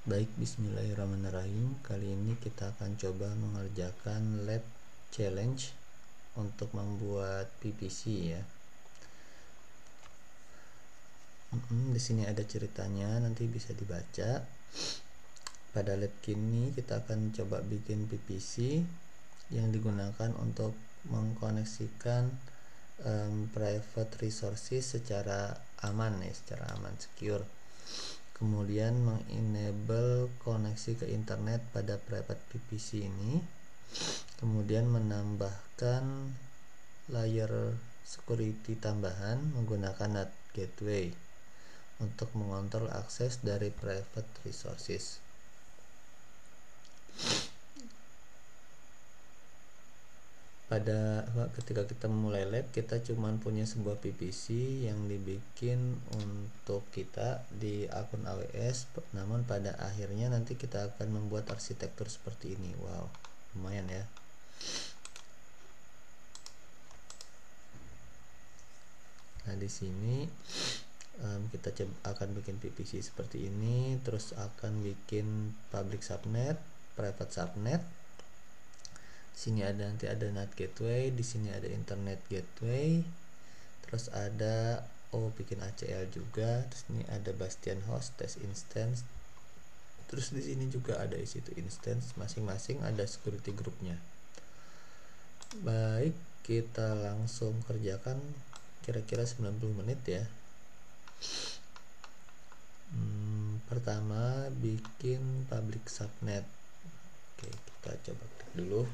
Baik, bismillahirrahmanirrahim. Kali ini kita akan coba mengerjakan lab challenge untuk membuat PPC ya. Di sini ada ceritanya, nanti bisa dibaca. Pada lab kini kita akan coba bikin PPC yang digunakan untuk mengkoneksikan private resources secara aman ya, secara aman, secure. Kemudian mengenable koneksi ke internet pada private PPC ini, kemudian menambahkan layer security tambahan menggunakan NAT gateway untuk mengontrol akses dari private resources. Ketika kita mulai lab, kita cuman punya sebuah PPC yang dibikin untuk kita di akun AWS, namun pada akhirnya nanti kita akan membuat arsitektur seperti ini. Wow, lumayan ya. Nah, di sini kita akan bikin PPC seperti ini, terus akan bikin public subnet, private subnet. Sini nanti ada NAT gateway, di sini ada internet gateway, terus ada bikin ACL juga, terus ini ada Bastion host, test instance, terus di sini juga ada EC2 instance, masing-masing ada security groupnya. Baik, kita langsung kerjakan kira-kira 90 menit ya. Pertama bikin public subnet. Oke, kita coba klik dulu.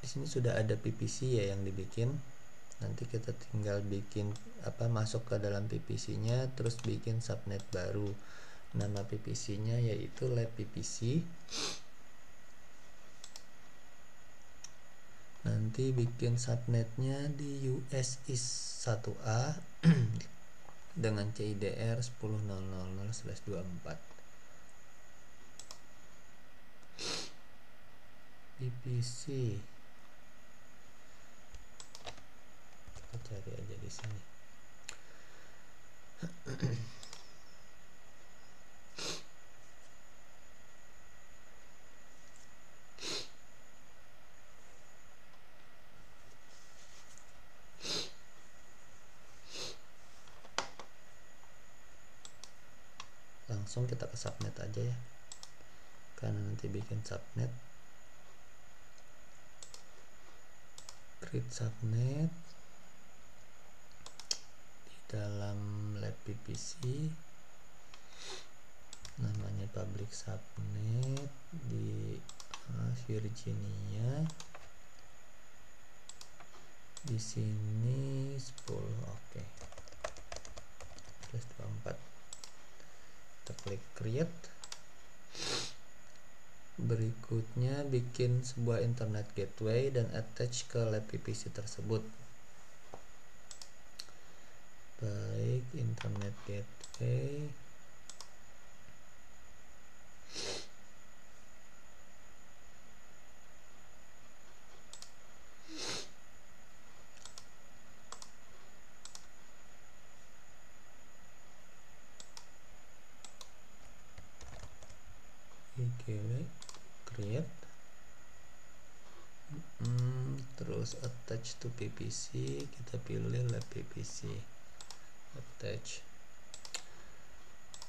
Di sini sudah ada PPC ya yang dibikin. Nanti kita tinggal bikin masuk ke dalam PPC-nya, terus bikin subnet baru. Nama PPC-nya yaitu lab PPC. Nanti bikin subnetnya di US is 1A dengan CIDR 10.000/24. PPC kita cari aja di sini. Langsung kita ke subnet aja ya, karena nanti bikin subnet. Create subnet di dalam lab PPC, namanya public subnet di Virginia. Di sini 10, oke. +24. Kita klik create. Berikutnya bikin sebuah internet gateway dan attach ke lab PPC tersebut. Baik, internet gateway. Create, terus attach to PPC, kita pilih lab PPC, attach.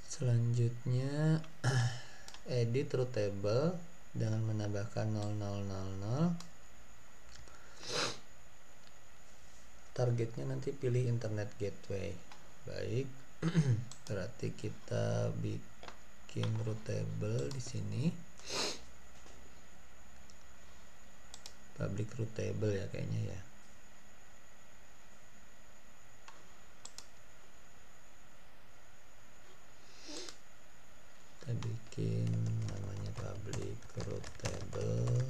Selanjutnya edit root table dengan menambahkan 0000. Targetnya nanti pilih internet gateway. Baik, berarti kita bikin root table di sini. Public root table ya kayaknya ya. Kita bikin namanya public root table,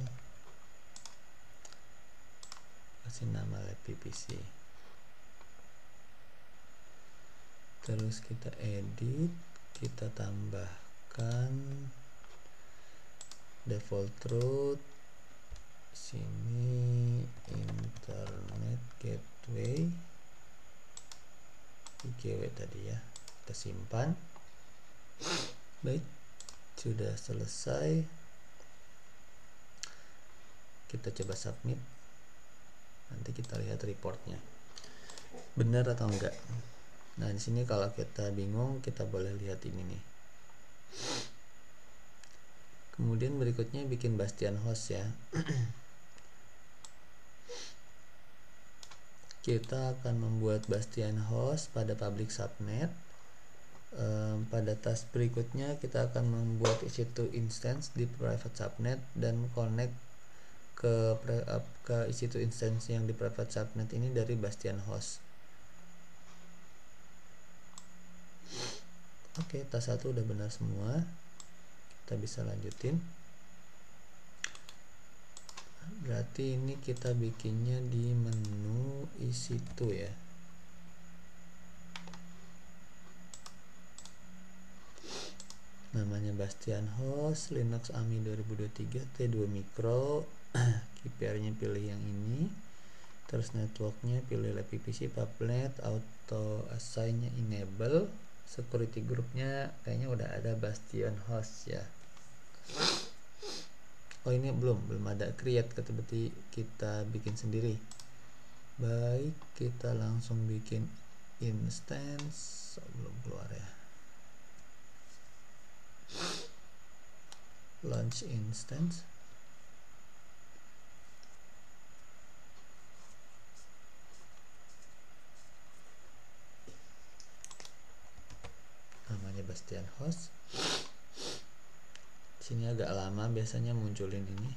kasih nama lab PPC. Terus kita edit, kita tambahkan default root, sini internet gateway, GW tadi ya, kita simpan. Baik, sudah selesai. Kita coba submit, nanti kita lihat reportnya benar atau enggak. Nah di sini kalau kita bingung, kita boleh lihat ini nih. Kemudian berikutnya bikin Bastian host ya. Kita akan membuat Bastian host pada public subnet. Pada task berikutnya kita akan membuat EC2 instance di private subnet dan connect ke EC2 instance yang di private subnet ini dari Bastian host. Oke, task 1 udah benar semua. Kita bisa lanjutin. Berarti ini kita bikinnya di menu EC2 ya. Namanya Bastian host, Linux AMI 2023 T2 Micro. KPR-nya pilih yang ini. Terus networknya pilih lab PPC, pubnet, auto assign-nya enable. Security groupnya kayaknya udah ada Bastian host ya. Oh ini belum ada create, berarti kita bikin sendiri. Baik, kita langsung bikin instance. Belum keluar ya. Launch instance. Namanya Bastian host. Sini agak lama biasanya munculin ini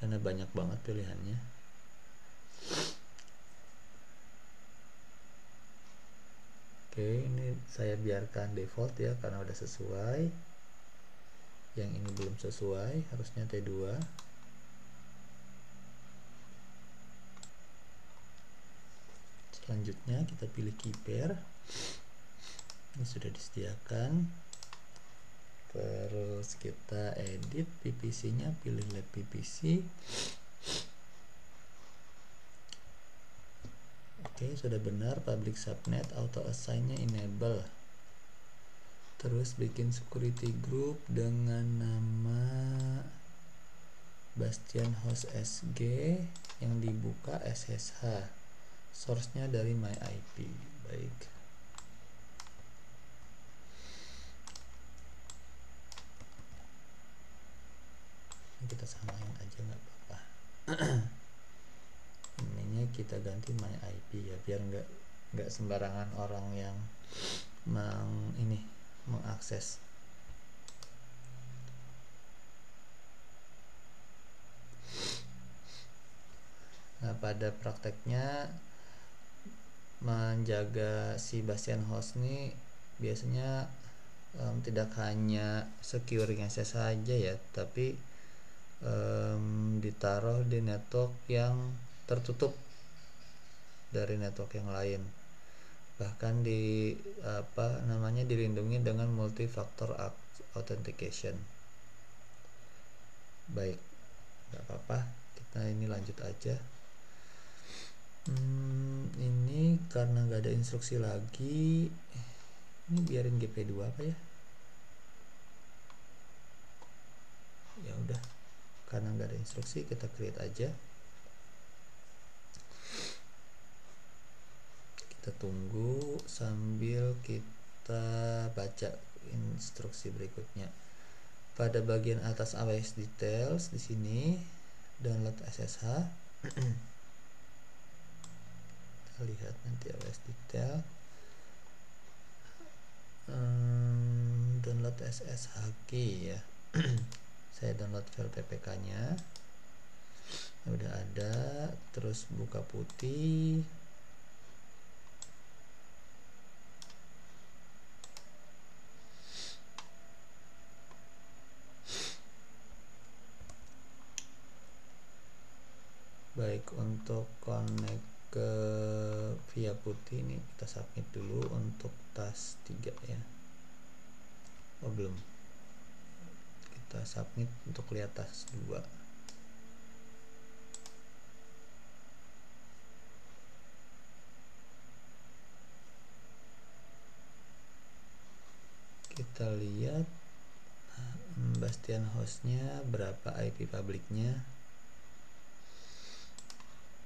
karena banyak banget pilihannya. Oke, ini saya biarkan default ya karena udah sesuai. Yang ini belum sesuai, harusnya T2. Selanjutnya kita pilih keypair. Ini sudah disediakan. Terus kita edit PPC-nya, pilih lab PPC. Oke, sudah benar. Public subnet, auto assign-nya enable. Terus bikin security group dengan nama Bastian host SG, yang dibuka SSH. Source-nya dari myIP. Baik. Kita samain aja nggak apa-apa. Ininya kita ganti myIP ya, biar nggak sembarangan orang yang mengakses. Nah pada prakteknya menjaga si Bastian host ini biasanya tidak hanya securing access saja ya, tapi ditaruh di network yang tertutup dari network yang lain, bahkan dilindungi dengan multi-factor authentication. Baik, nggak apa-apa, kita ini lanjut aja. Ini karena nggak ada instruksi lagi, ini biarin GP2 apa ya? Ya udah, karena nggak ada instruksi kita create aja. Kita tunggu sambil kita baca instruksi berikutnya. Pada bagian atas AWS details di sini download SSH. Kita lihat nanti AWS detail. Download SSH key ya. Saya download file ppk-nya. Udah ada, terus buka putih. Baik, untuk connect ke via putih ini kita submit dulu untuk task 3 ya. Oh belum, kita submit untuk lihat task 2. kita lihat Bastian hostnya berapa, IP publiknya.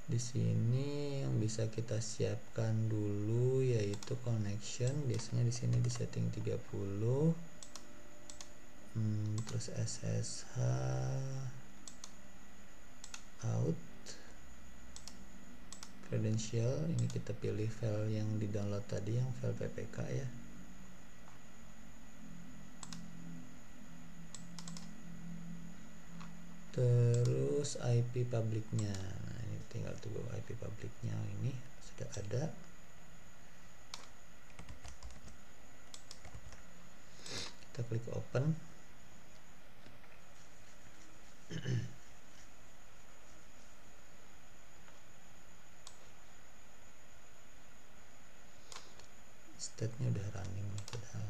Di sini yang bisa kita siapkan dulu yaitu connection. Biasanya di sini di setting 30. Terus SSH out, credential, ini kita pilih file yang di download tadi, yang file ppk ya. Terus IP publiknya, nah ini tinggal tunggu IP publiknya, ini sudah ada. Kita klik open. State-nya udah running nih padahal.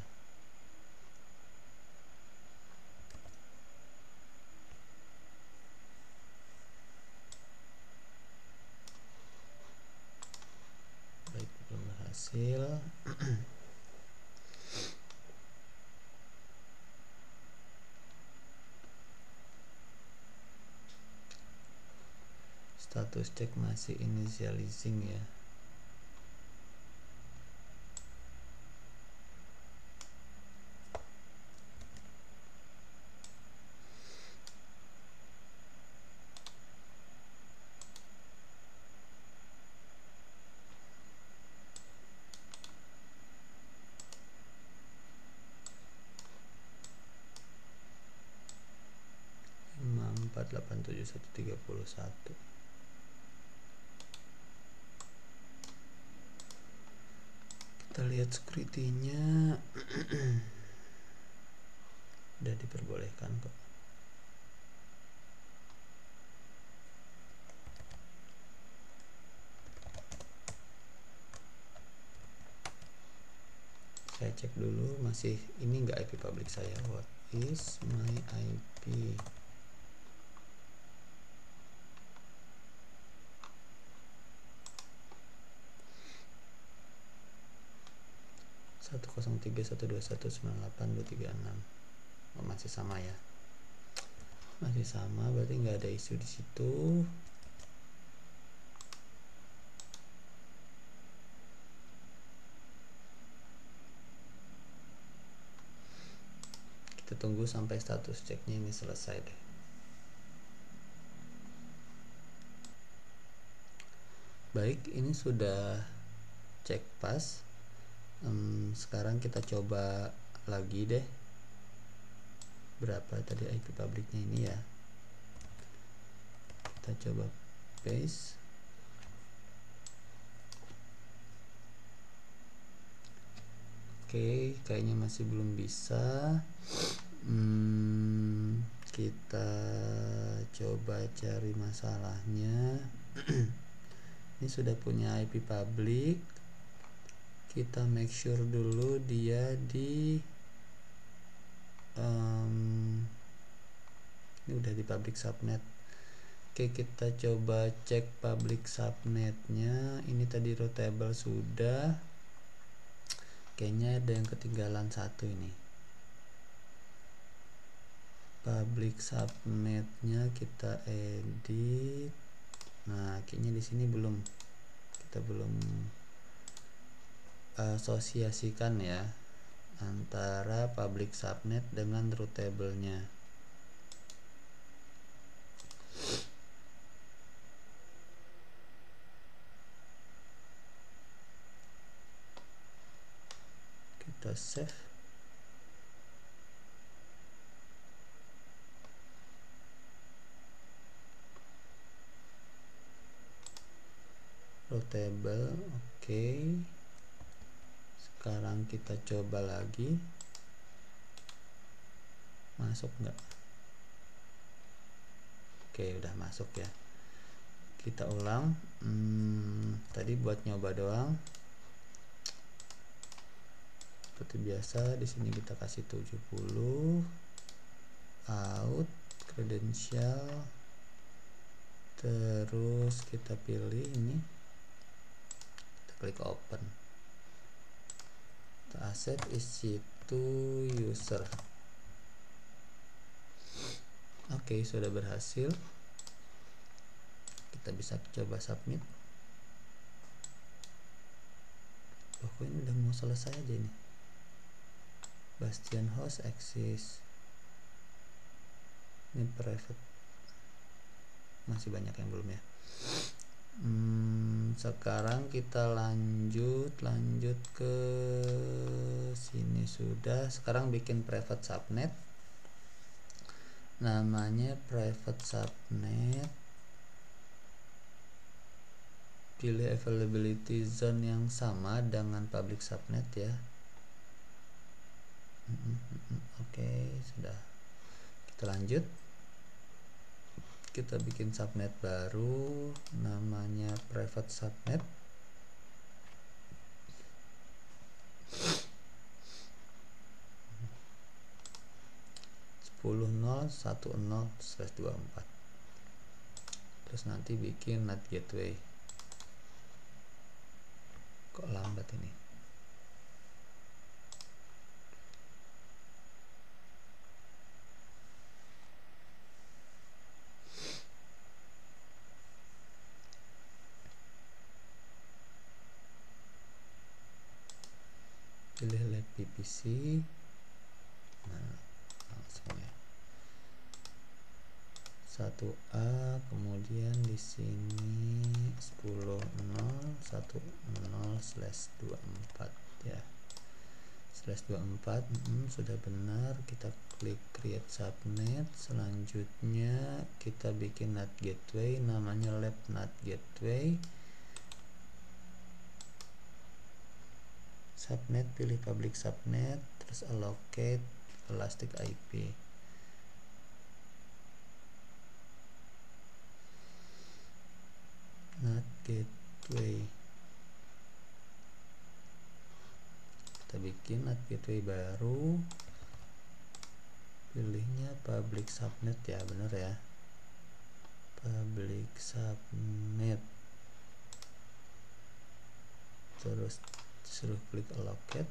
Baik, belum berhasil. Status cek masih initializing ya. Kita lihat security-nya udah diperbolehkan kok. Saya cek dulu masih ini enggak IP public saya. What is my IP? 103.121.98.236. Oh, masih sama ya, masih sama, berarti nggak ada isu di situ. Kita tunggu sampai status ceknya ini selesai deh. Baik, ini sudah cek pas. Sekarang kita coba lagi deh, berapa tadi IP publiknya ini ya. Kita coba paste. Oke, kayaknya masih belum bisa. Kita coba cari masalahnya. Ini sudah punya IP public. Kita make sure dulu dia di ini udah di public subnet. Oke, kita coba cek public subnetnya. Ini tadi routable sudah. Kayaknya ada yang ketinggalan satu ini. Public subnetnya kita edit. Nah, kayaknya di sini belum, kita belum asosiasikan ya antara public subnet dengan routable-nya. Kita save. Routable, oke. Sekarang kita coba lagi, masuk nggak? Oke, udah masuk ya. Kita ulang. Tadi buat nyoba doang. Seperti biasa di sini kita kasih 70 out credential, terus kita pilih ini, kita klik open. The asset is cheap. to user. Oke, sudah berhasil. Kita bisa coba submit. Oh, kok ini udah mau selesai aja ini. Bastion host exist. Ini private. Masih banyak yang belum ya. Sekarang kita lanjut ke sini sudah. Sekarang bikin private subnet. Namanya private subnet. Pilih availability zone yang sama dengan public subnet ya. Oke, sudah. Kita lanjut. Kita bikin subnet baru, namanya private subnet. (10.0.10/24). Terus nanti bikin NAT gateway. Kok lambat ini? Pilih lab PPC. Nah, langsung ya. 1A, kemudian di sini 10.0.10/24 ya. /24 sudah benar. Kita klik create subnet. Selanjutnya kita bikin NAT gateway, namanya lab NAT gateway. Subnet, pilih public subnet, terus allocate elastic IP. NAT gateway. Kita bikin NAT gateway baru. Pilihnya public subnet ya, bener ya. Public subnet. Terus suruh klik allocate.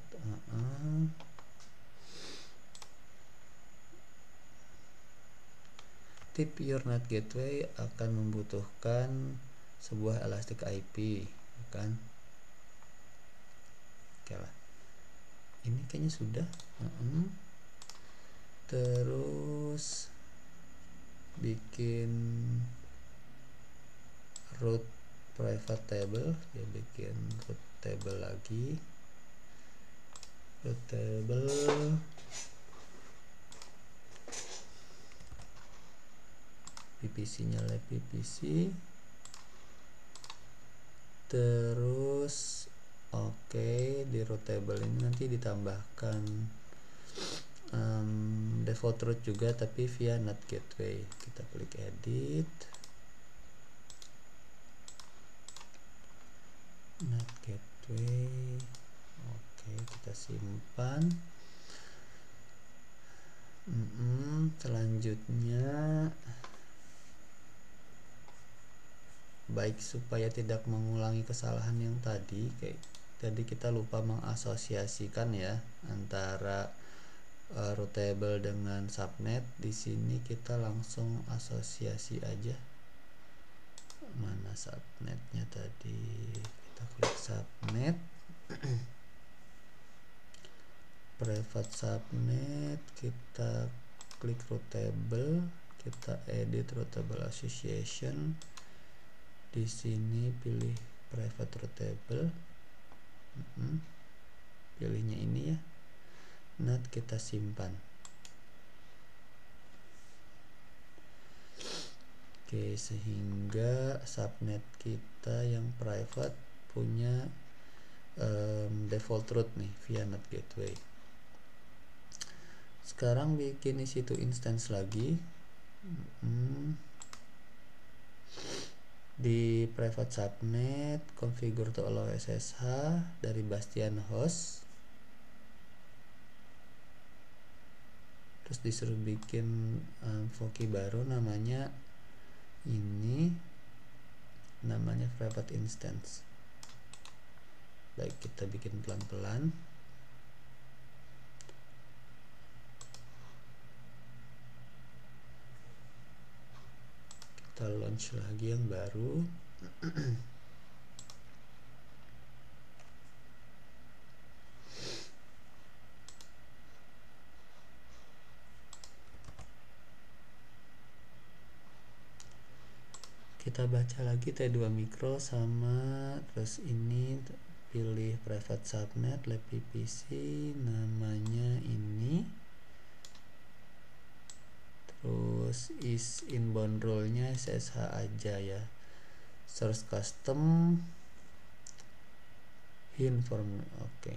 Tip your NAT gateway akan membutuhkan sebuah elastic IP, kan? Oke lah. Ini kayaknya sudah. Terus bikin root private table, ya bikin root table lagi. Root table PPC-nya lab PPC. Terus oke, di root table ini nanti ditambahkan default root juga, tapi via NAT gateway. Kita klik edit, NAT gateway. Oke, kita simpan. Selanjutnya, baik supaya tidak mengulangi kesalahan yang tadi, tadi kita lupa mengasosiasikan ya antara root table dengan subnet. Di sini kita langsung asosiasi aja. Mana subnetnya tadi? Kita klik subnet. Private subnet, kita klik root table, kita edit root table association. Di sini pilih private root table. Pilihnya ini ya. NAT kita simpan. Oke, sehingga subnet kita yang private punya default root nih via NAT gateway. Sekarang bikin isi to instance lagi. Di private subnet, configure to allow SSH dari Bastion host. Terus disuruh bikin Voki baru, namanya ini, namanya private instance. Baik, kita bikin pelan-pelan. kita launch lagi yang baru. Kita baca lagi T2 micro sama, terus ini pilih private subnet lab PPC, namanya ini, terus is inbound role-nya SSH aja ya, source custom inform. Oke.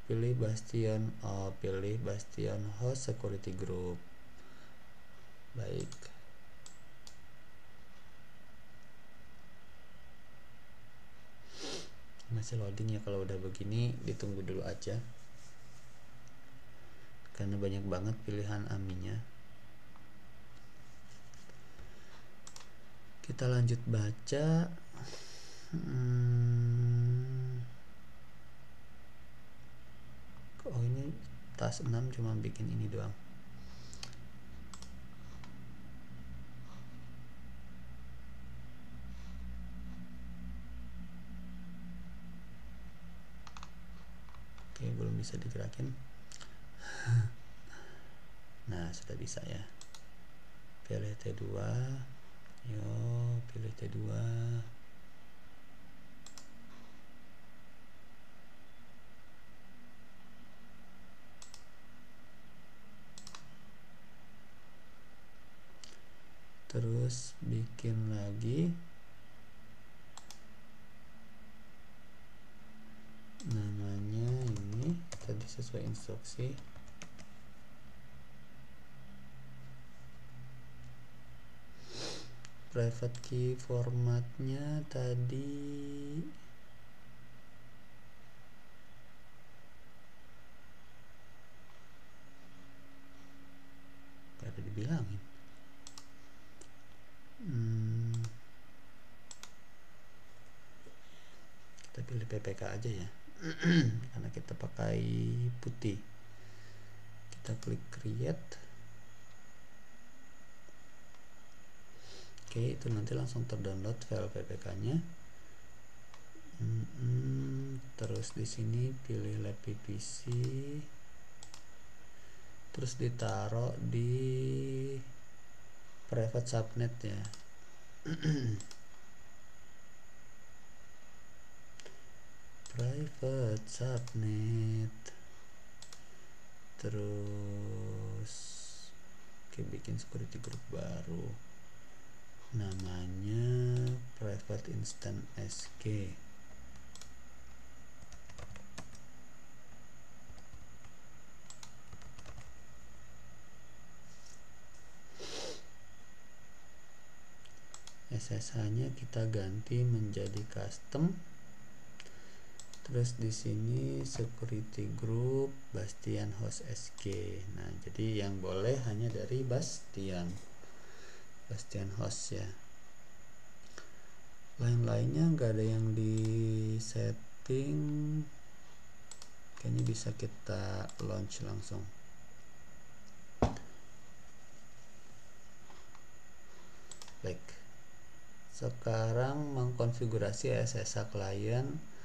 Pilih Bastion, pilih Bastion host security group. Baik, masih loading ya. Kalau udah begini ditunggu dulu aja karena banyak banget pilihan AMI-nya. Kita lanjut baca. Oh, ini task 6 cuma bikin ini doang. Oke, belum bisa digerakin. Nah, sudah bisa ya. Pilih T2. Yo, pilih T2. Terus bikin lagi. Namanya ini tadi sesuai instruksi. Private key formatnya tadi gak ada dibilangin. Kita pilih PPK aja ya. Karena kita pakai putih. Kita klik create. Oke, itu nanti langsung terdownload file PPK-nya. Terus di sini pilih lab PPC. Terus ditaruh di private subnet ya. Private subnet. Terus bikin security group baru, namanya private instant SG. SSH-nya kita ganti menjadi custom. Terus di sini security group Bastion host SG. Nah, jadi yang boleh hanya dari Bastion host ya. Lain-lainnya nggak ada yang di setting. Kayaknya bisa kita launch langsung. Baik. Sekarang mengkonfigurasi SSH client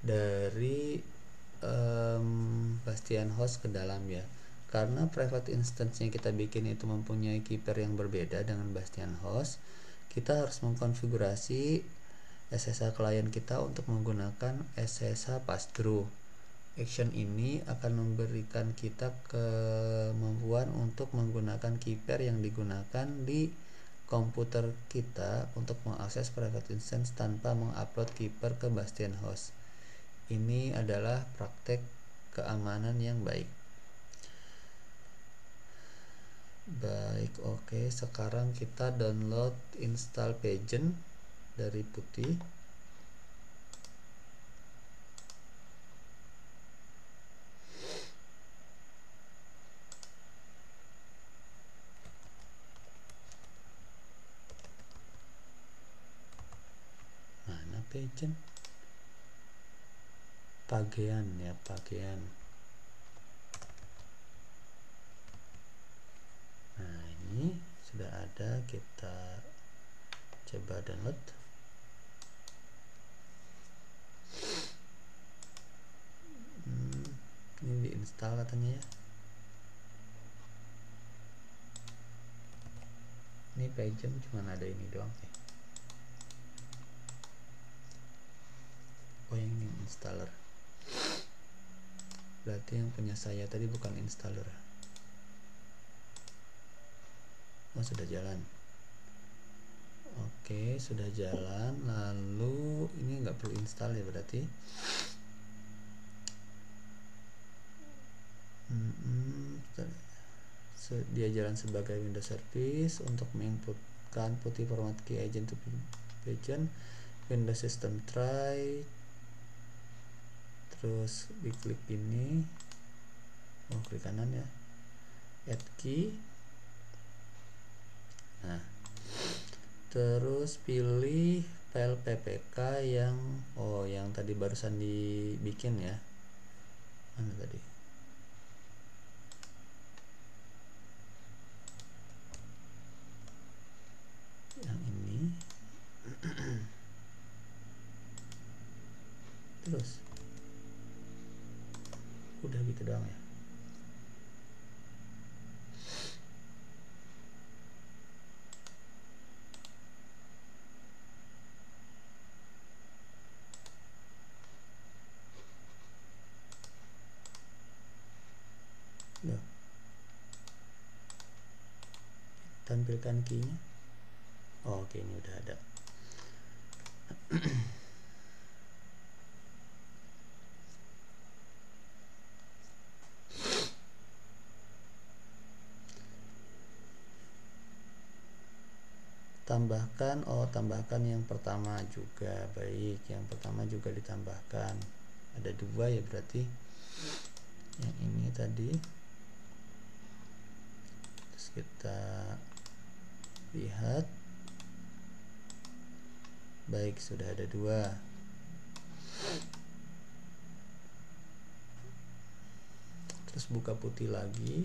dari Bastion host ke dalam ya. Karena private instance-nya kita bikin itu mempunyai keeper yang berbeda dengan Bastion host, kita harus mengkonfigurasi SSH client kita untuk menggunakan SSH pass-through. Action ini akan memberikan kita kemampuan untuk menggunakan keeper yang digunakan di komputer kita untuk mengakses private instance tanpa mengupload keeper ke Bastion host. Ini adalah praktek keamanan yang baik. Oke, sekarang kita download install Pagent dari putih. Mana Pagent? Pagean ya, Pagean. Nah, sudah ada, kita coba download. Ini diinstal katanya ya. Ini Pagem cuma ada ini doang sih. Oh, yang ini installer. Berarti yang punya saya tadi bukan installer. Oh, sudah jalan. Oke, sudah jalan. Lalu ini nggak perlu install ya berarti. Dia jalan sebagai Windows Service untuk menginputkan putih format key agent to agent, Windows System Try. Terus diklik ini, klik kanan ya, add key. Nah, terus pilih file ppk yang yang tadi barusan dibikin ya. Mana tadi? Yang ini. Terus udah gitu doang ya. Loh, tampilkan key-nya. Oke, ini udah ada. Tambahkan yang pertama juga. Baik, yang pertama juga ditambahkan. Ada 2 ya berarti. Yang ini tadi. Terus kita lihat. Baik, sudah ada 2. Terus buka putih lagi.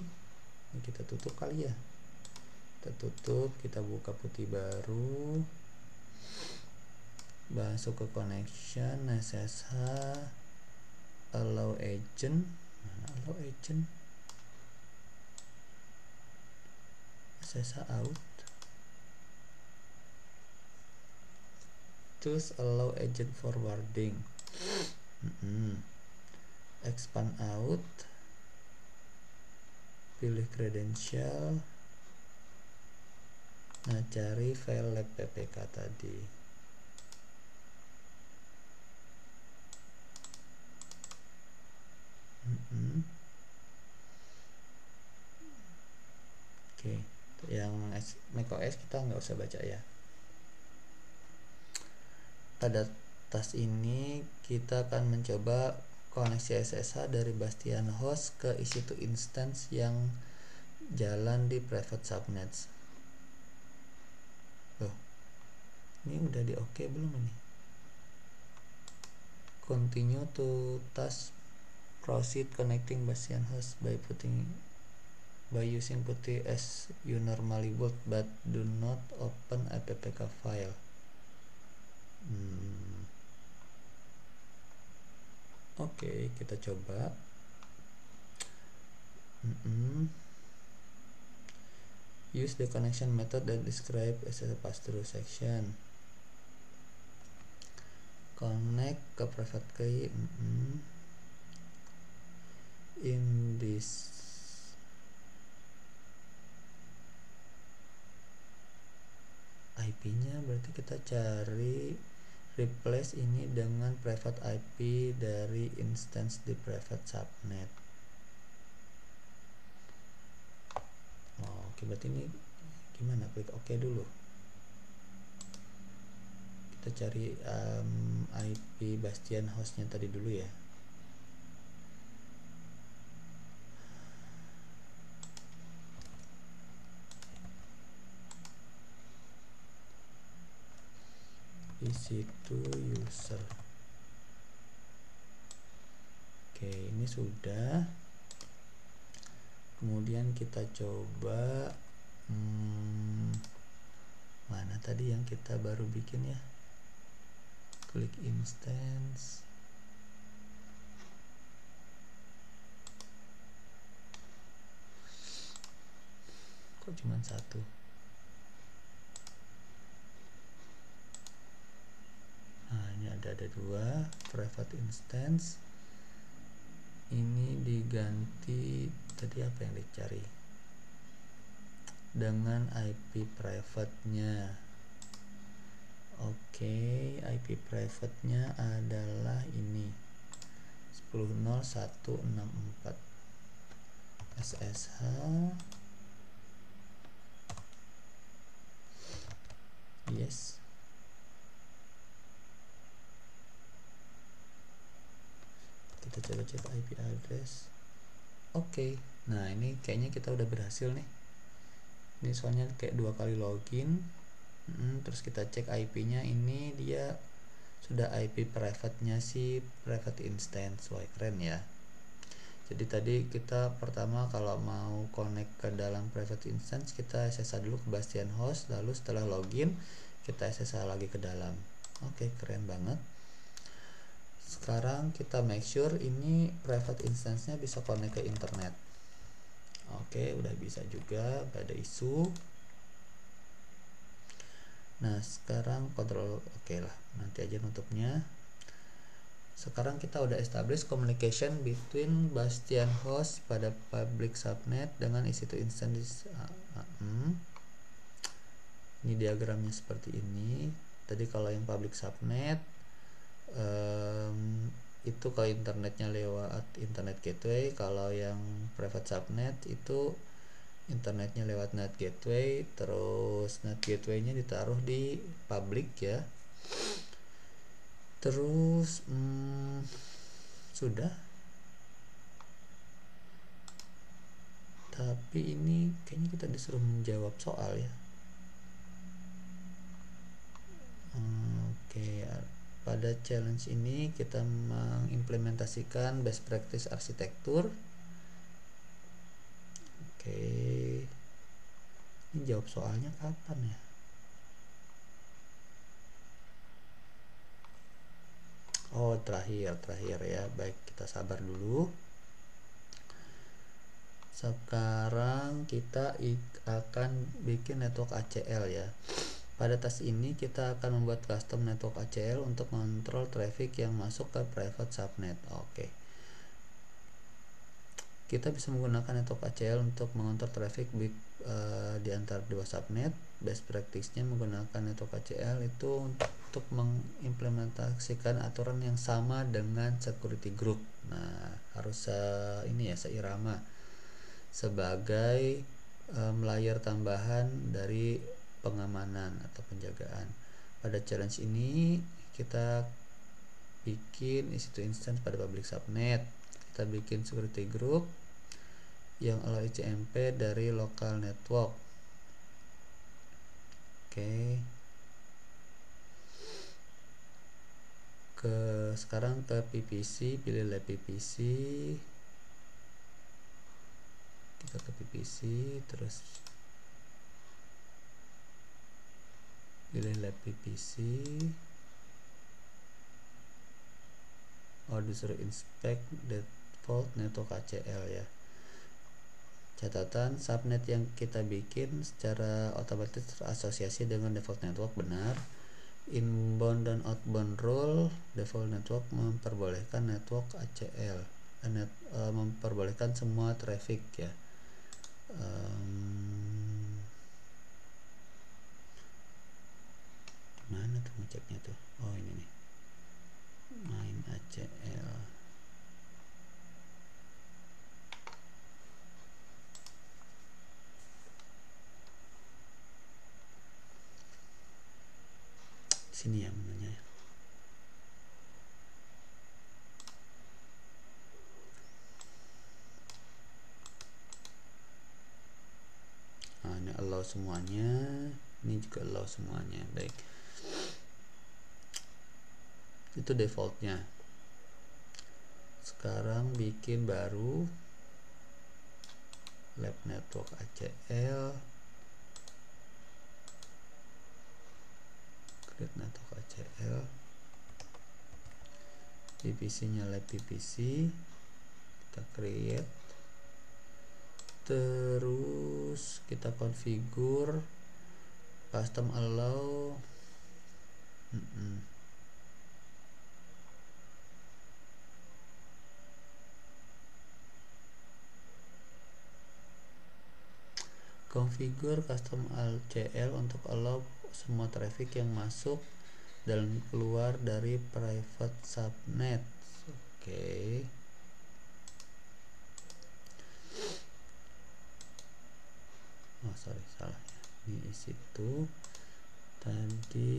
Ini kita tutup kali ya. Kita tutup, kita buka putih baru, masuk ke connection, SSH, allow agent. Mana allow agent? SSH out. Terus allow agent forwarding. Expand out, pilih credential. Nah, cari file lab ppk tadi. Oke, yang macOS kita nggak usah baca ya. Pada tas ini kita akan mencoba koneksi SSH dari Bastion host ke EC2 instance yang jalan di private subnets. Ini udah di oke belum ini? Continue to task, proceed connecting Bastion host by using putih as you normally would, but do not open a ppk file. Oke, kita coba. Use the connection method that described as a pass-through section. Connect ke private key. In this IP-nya berarti kita cari replace ini dengan private IP dari instance di private subnet. Oke, berarti ini gimana? Klik OK dulu. Kita cari IP Bastion hostnya tadi dulu ya. EC2 user. Oke, ini sudah. Kemudian kita coba Mana tadi yang kita baru bikin ya, klik instance. Kok cuma satu? Nah ini ada dua private instance. Ini diganti, tadi apa yang dicari, dengan IP private-nya. Oke, IP private-nya adalah ini 10.0164 SSH. Yes. Kita coba cek IP address. Oke. Nah ini kayaknya kita udah berhasil nih. Ini soalnya kayak 2 kali login. Terus kita cek IP-nya, ini dia sudah IP private-nya si private instance. Wah keren ya. Jadi tadi kita pertama kalau mau connect ke dalam private instance, kita SSH dulu ke Bastion host, lalu setelah login kita SSH lagi ke dalam. Oke, keren banget. Sekarang kita make sure ini private instance-nya bisa connect ke internet. Oke, udah bisa juga, gak ada isu. Nah sekarang kontrol, oke lah, nanti aja nutupnya. Sekarang kita udah establish communication between Bastion host pada public subnet dengan EC2 instance. Ini diagramnya seperti ini. Tadi kalau yang public subnet itu kalau internetnya lewat internet gateway, kalau yang private subnet itu internetnya lewat net gateway, terus net gateway-nya ditaruh di public ya. Terus sudah. Tapi ini kayaknya kita disuruh menjawab soal ya. Oke, pada challenge ini kita mengimplementasikan best practice arsitektur. Oke, ini jawab soalnya kapan ya? Oh terakhir ya. Baik, kita sabar dulu. Sekarang kita akan bikin network ACL ya. Pada tes ini kita akan membuat custom network ACL untuk mengontrol traffic yang masuk ke private subnet. Oke. Kita bisa menggunakan network ACL untuk mengontrol traffic di antara dua subnet. Best practice-nya menggunakan network ACL itu untuk mengimplementasikan aturan yang sama dengan security group. Nah, harus ini ya, seirama sebagai layer tambahan dari pengamanan atau penjagaan. Pada challenge ini kita bikin EC2 instance pada public subnet. Kita bikin security group yang allow ICMP dari local network. Oke. Sekarang ke PPC, pilih lab PPC. Kita ke PPC, terus pilih lab PPC. Disuruh inspect default network ACL ya. Catatan, subnet yang kita bikin secara otomatis terasosiasi dengan default network benar. Inbound dan outbound rule default network memperbolehkan network ACL, memperbolehkan semua traffic ya. Mana tuh ngeceknya tuh? Oh ini nih, main ACL. Sini ya menunya ya. Nah ini allow semuanya, ini juga allow semuanya. Baik, itu defaultnya. Sekarang bikin baru lab network ACL. create network ACL, PPC nya lab PPC, kita create, terus kita configure custom allow. Configure custom ACL untuk allow semua traffic yang masuk dan keluar dari private subnet. Oke. Oh sorry, salah ya. Di situ tadi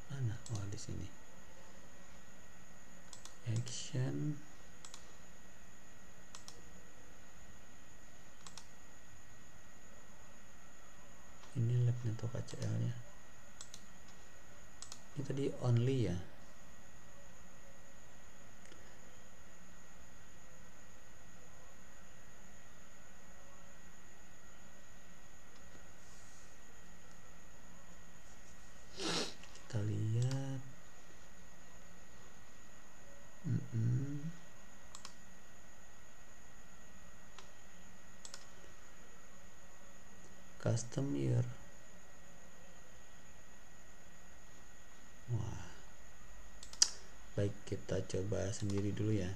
mana? Oh di sini. Action. Ini lab network ACL nya. Ini tadi only ya. Kita lihat. Custom year. Wah. Baik, kita coba sendiri dulu ya.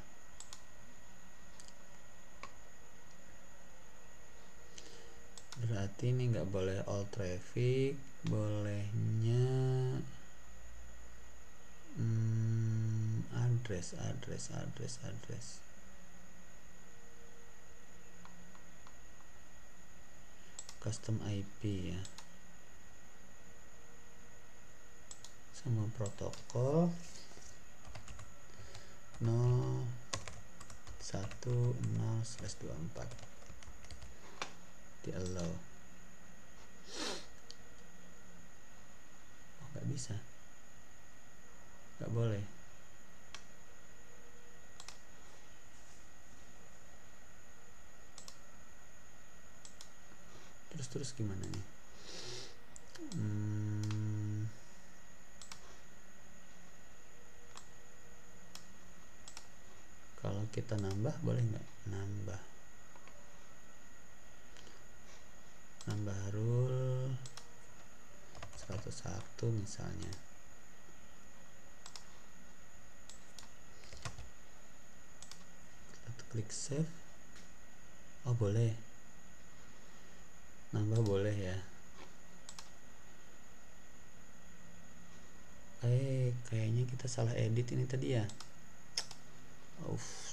Berarti ini nggak boleh all traffic, bolehnya address. Custom IP ya. Semua protokol 0.1.0/24 di allow. Oh, nggak bisa, nggak boleh. Terus gimana nih? Kalau kita nambah boleh nggak? Nambah rule 101 misalnya. Kita klik save. Oh boleh, nambah boleh ya. Kayaknya kita salah edit ini tadi ya.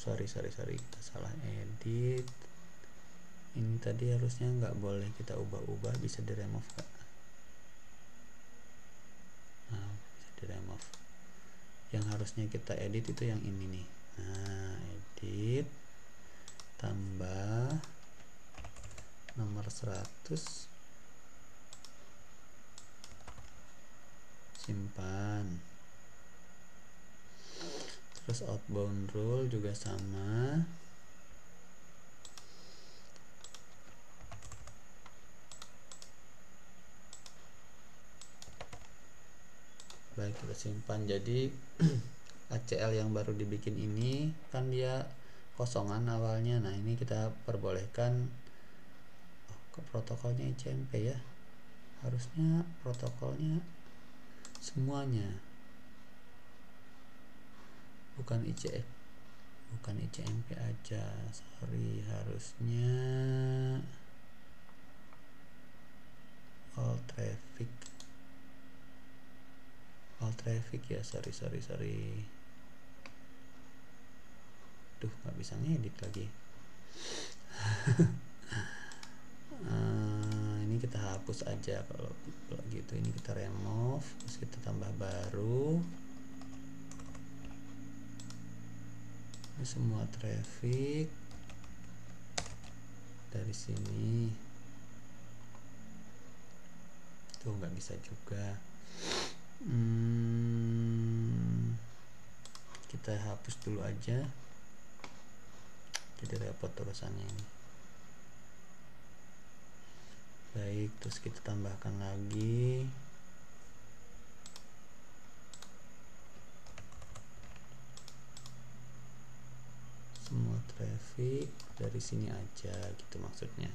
Sorry, kita salah edit. Ini tadi harusnya nggak boleh kita ubah-ubah, bisa di remove Kak. Nah, bisa di remove. Yang harusnya kita edit itu yang ini nih. Nah, edit, tambah nomor 100, simpan. Terus outbound rule juga sama. Baik, kita simpan. Jadi ACL yang baru dibikin ini kan dia kosongan awalnya. Nah ini kita perbolehkan ke protokolnya ICMP ya. Harusnya protokolnya semuanya, bukan ICMP aja. Sorry, harusnya all traffic ya. Sorry. Duh, nggak bisa ngedit lagi. Ini kita hapus aja kalau gitu. Ini kita remove, terus kita tambah baru. Ini semua traffic dari sini. Tuh nggak bisa juga. Kita hapus dulu aja, jadi repot urusannya ini. Baik, terus kita tambahkan lagi traffic dari sini aja gitu maksudnya.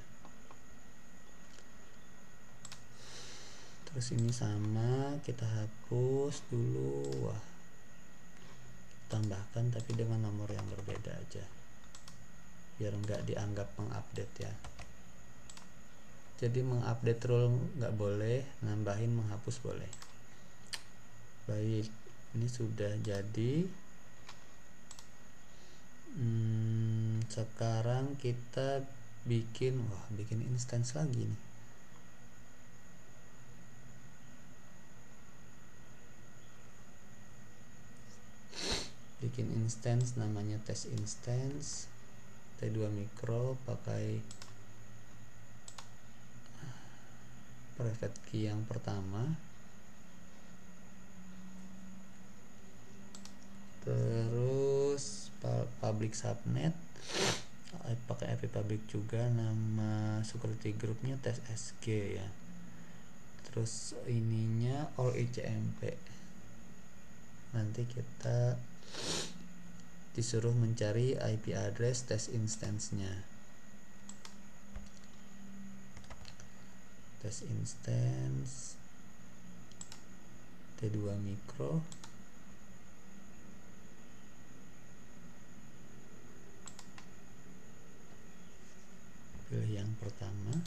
Terus ini sama, kita hapus dulu. Wah, tambahkan tapi dengan nomor yang berbeda aja biar nggak dianggap mengupdate ya. Jadi mengupdate rule nggak boleh, nambahin menghapus boleh. Baik, ini sudah jadi. Sekarang kita bikin instance lagi nih. Bikin instance namanya test instance T2 micro, pakai private key yang pertama, terus public subnet pakai IP public juga, nama security groupnya test SG ya, terus ininya all ICMP. Nanti kita disuruh mencari IP address test instance-nya. Test instance T2 micro, pilih yang pertama,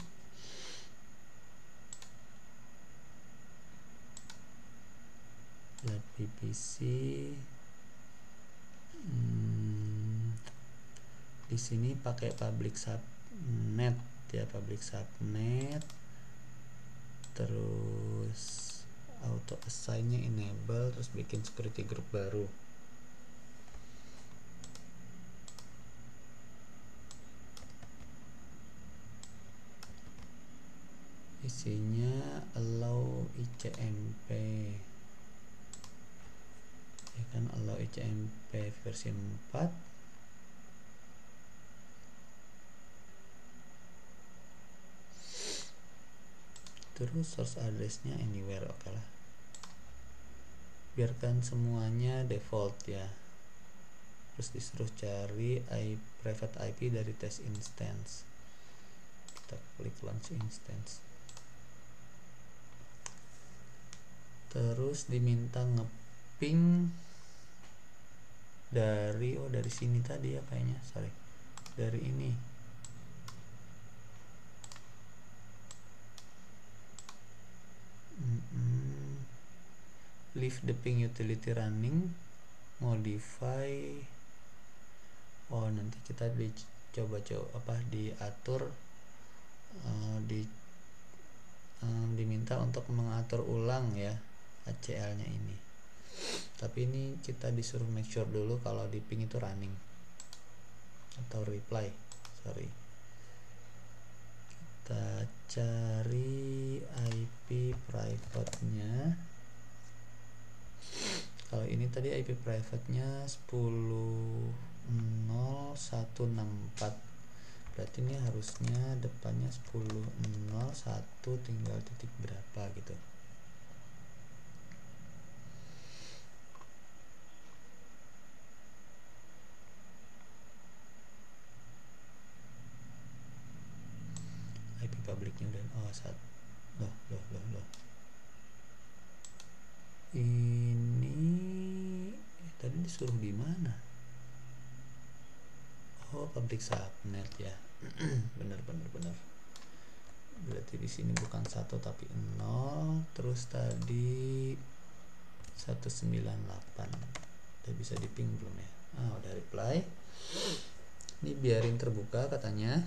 lab PPC. Di sini pakai public subnet ya, public subnet, terus auto assign-nya enable, terus bikin security group baru. Isinya allow ICMP ya kan, allow ICMP versi 4. Terus source address-nya anywhere, oke lah. Biarkan semuanya default ya. Terus disuruh cari private IP dari test instance. Kita klik launch instance. Terus diminta ngeping dari dari sini tadi ya kayaknya, sorry, dari ini. Leave the ping utility running, modify. Oh, nanti kita dicoba diatur, diminta untuk mengatur ulang ya ACL nya ini. Tapi ini kita disuruh make sure dulu kalau di ping itu running atau reply, sorry. Kita cari IP private-nya. Kalau ini tadi IP private-nya 10.0.164, berarti ini harusnya depannya 10.0.1 tinggal titik berapa gitu. IP publiknya udah loh. Ini tadi disuruh di mana? Oh, public subnet ya. bener. Berarti di sini bukan 1 tapi 0. Terus tadi 198. Udah bisa di ping belum ya? Udah reply. Ini biarin terbuka katanya.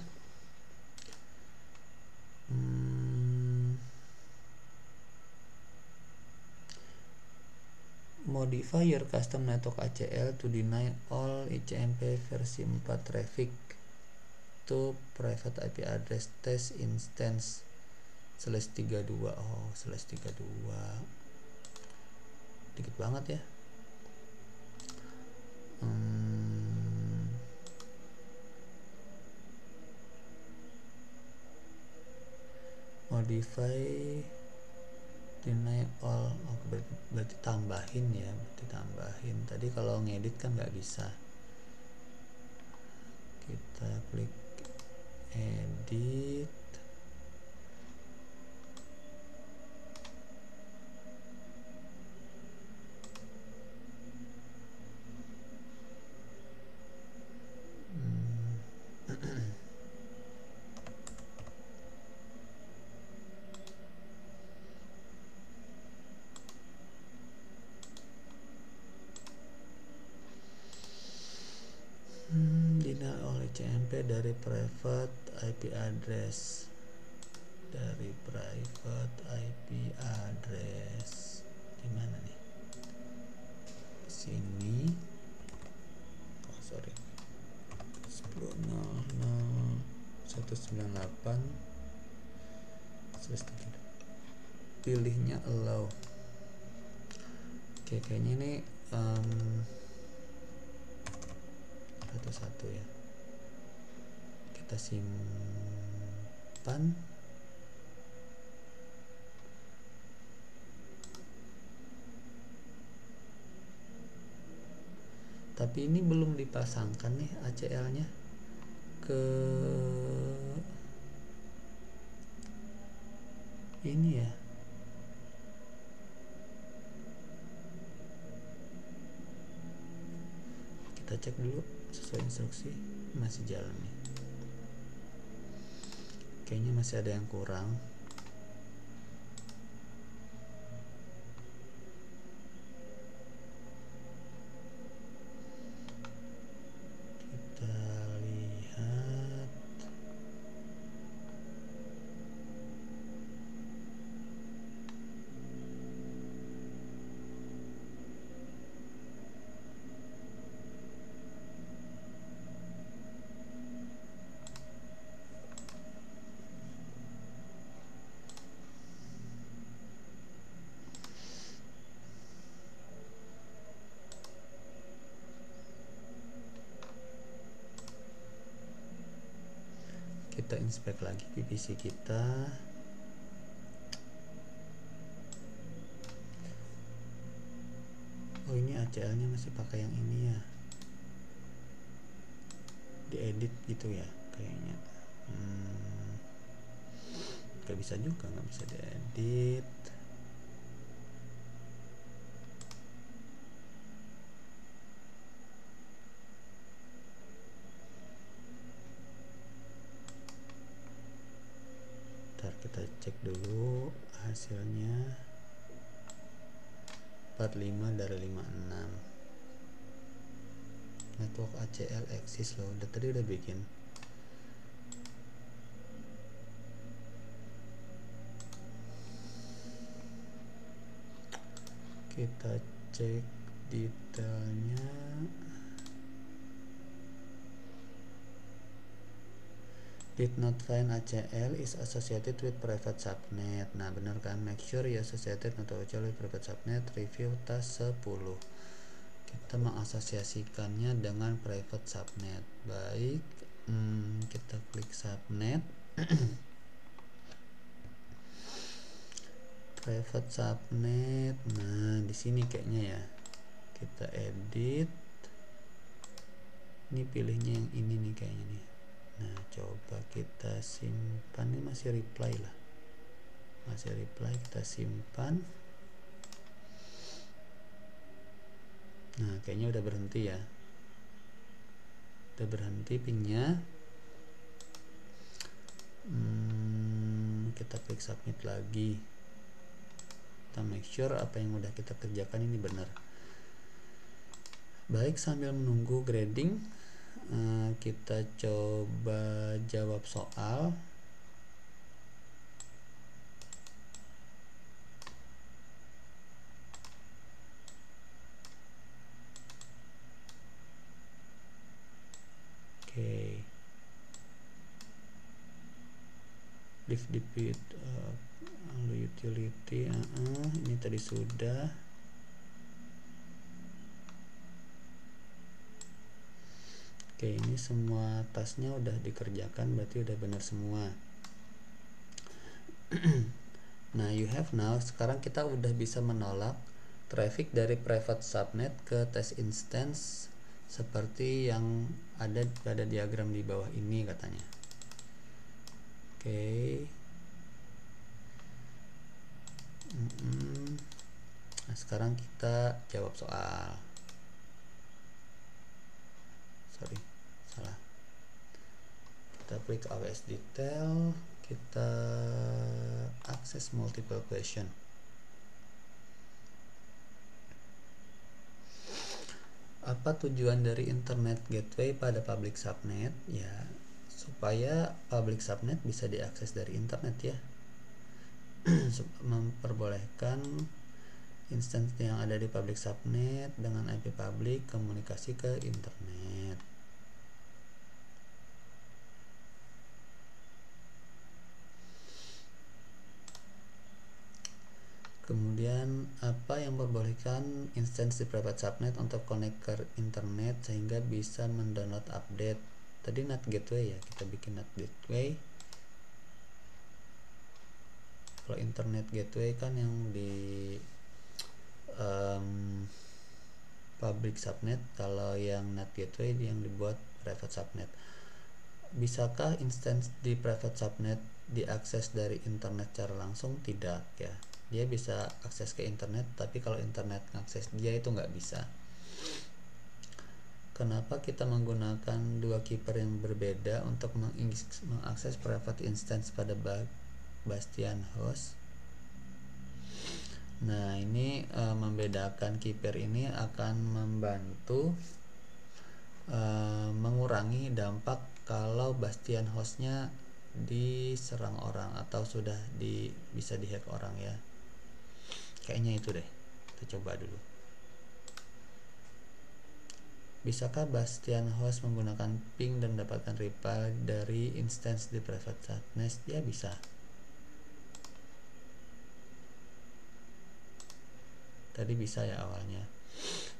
Modify your custom network ACL to deny all ICMP versi 4 traffic to private IP address test instance /32. Oh, /32 dikit banget ya. Modify deny all, berarti tambahin ya, tadi kalau ngedit kan nggak bisa. kita klik edit, denial oleh CMP dari private IP address, dari private IP address di mana nih? Sini. Oh sorry. 10.0.198 pilihnya allow. Oke, kayaknya ini satu-satu ya, kita simpan. Tapi ini belum dipasangkan nih ACL nya ke ini ya. Kita cek dulu sesuai instruksi, masih jalan nih, kayaknya masih ada yang kurang. Kita lihat. Kita inspect lagi PVC kita. Oh ini ACL nya masih pakai yang ini ya, diedit gitu ya kayaknya. Gak bisa juga, nggak bisa diedit. Kita cek dulu hasilnya, 45 dari 56. Network ACL eksis loh, tadi udah bikin. Kita cek detailnya. Did not find ACL is associated with private subnet. Nah benar kan, make sure you associated not ACL with private subnet, review task 10. Kita mengasosiasikannya dengan private subnet. Baik, kita klik subnet. Private subnet. Nah di sini kayaknya ya, kita edit. Ini pilihnya yang ini nih kayaknya nih. Nah coba kita simpan, ini masih reply lah, masih reply, kita simpan. Nah kayaknya udah berhenti ya, udah berhenti pingnya. Kita klik submit lagi, kita make sure apa yang udah kita kerjakan ini benar. Baik, sambil menunggu grading, kita coba jawab soal. Oke. Lift debit, utility, ini tadi sudah. Oke, ini semua tasnya udah dikerjakan, berarti udah benar semua. Nah, you have now, sekarang kita udah bisa menolak traffic dari private subnet ke test instance seperti yang ada pada diagram di bawah ini katanya. Oke. Nah, sekarang kita jawab soal. Sorry, salah. Kita klik AWS detail, kita akses multiple question. Apa tujuan dari internet gateway pada public subnet? Ya, supaya public subnet bisa diakses dari internet ya. Memperbolehkan instansi yang ada di public subnet dengan IP public komunikasi ke internet. Kemudian apa yang memperbolehkan instansi private subnet untuk connect ke internet sehingga bisa mendownload update. Tadi NAT gateway ya, kita bikin NAT gateway. Kalau internet gateway kan yang di public subnet, kalau yang NAT gateway yang dibuat private subnet. Bisakah instansi di private subnet diakses dari internet secara langsung? Tidak ya, dia bisa akses ke internet, tapi kalau internet ngakses dia itu nggak bisa. Kenapa kita menggunakan dua keeper yang berbeda untuk mengakses private instance pada bastian host? Nah, ini membedakan keeper ini akan membantu mengurangi dampak kalau bastian hostnya diserang orang atau sudah bisa dihack orang ya. Kayaknya itu deh, kita coba dulu. Bisakah bastian host menggunakan ping dan mendapatkan reply dari instance di private subnet? Ya bisa. Tadi bisa ya awalnya.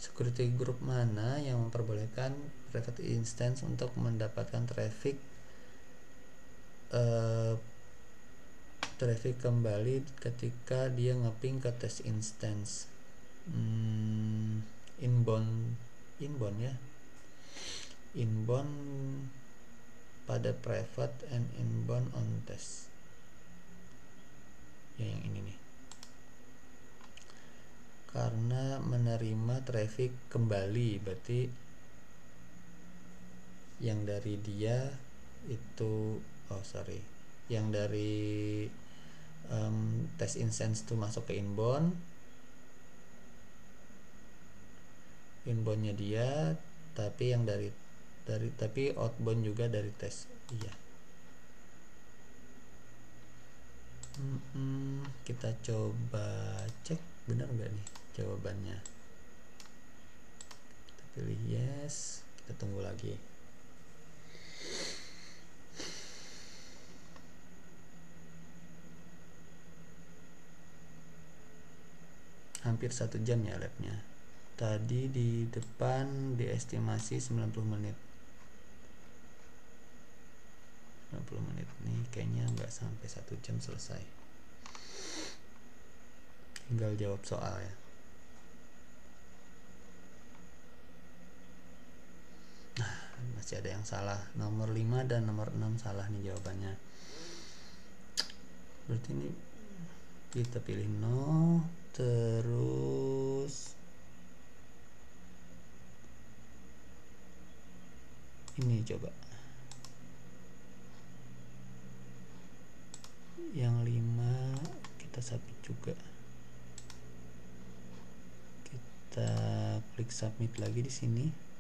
Security group mana yang memperbolehkan private instance untuk mendapatkan traffic kembali ketika dia ngeping ke test instance? Inbound ya, inbound pada private and inbound on test ya, yang ini nih, karena menerima traffic kembali berarti yang dari dia itu yang dari test instance itu masuk ke inboundnya dia, tapi yang dari tapi outbound juga dari tes. Iya. Kita coba cek benar nggak nih jawabannya. Kita pilih yes, kita tunggu lagi. Hampir 1 jam ya labnya. Tadi di depan diestimasi 90 menit. 90 menit nih kayaknya nggak sampai 1 jam selesai. Tinggal jawab soal ya. Nah, masih ada yang salah. Nomor 5 dan nomor 6 salah nih jawabannya. Berarti ini kita pilih no, terus ini coba yang 5 kita submit juga. Kita klik submit lagi di sini.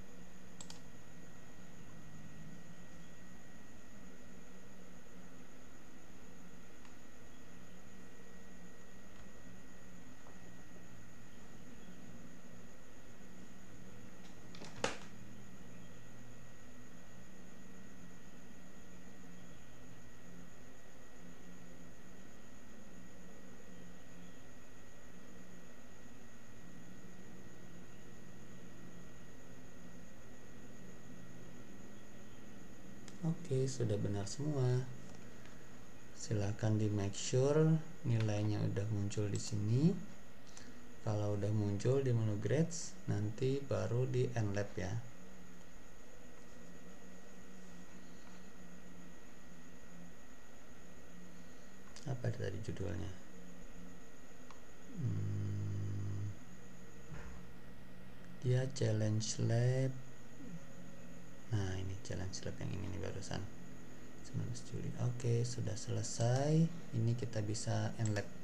Oke, sudah benar semua. Silahkan di make sure nilainya udah muncul di sini. Kalau udah muncul di menu grades, nanti baru di end lab ya. apa tadi judulnya? Dia challenge lab. Nah, ini challenge lab yang ini nih barusan 19 Juli. Oke, sudah selesai. Ini kita bisa end lab.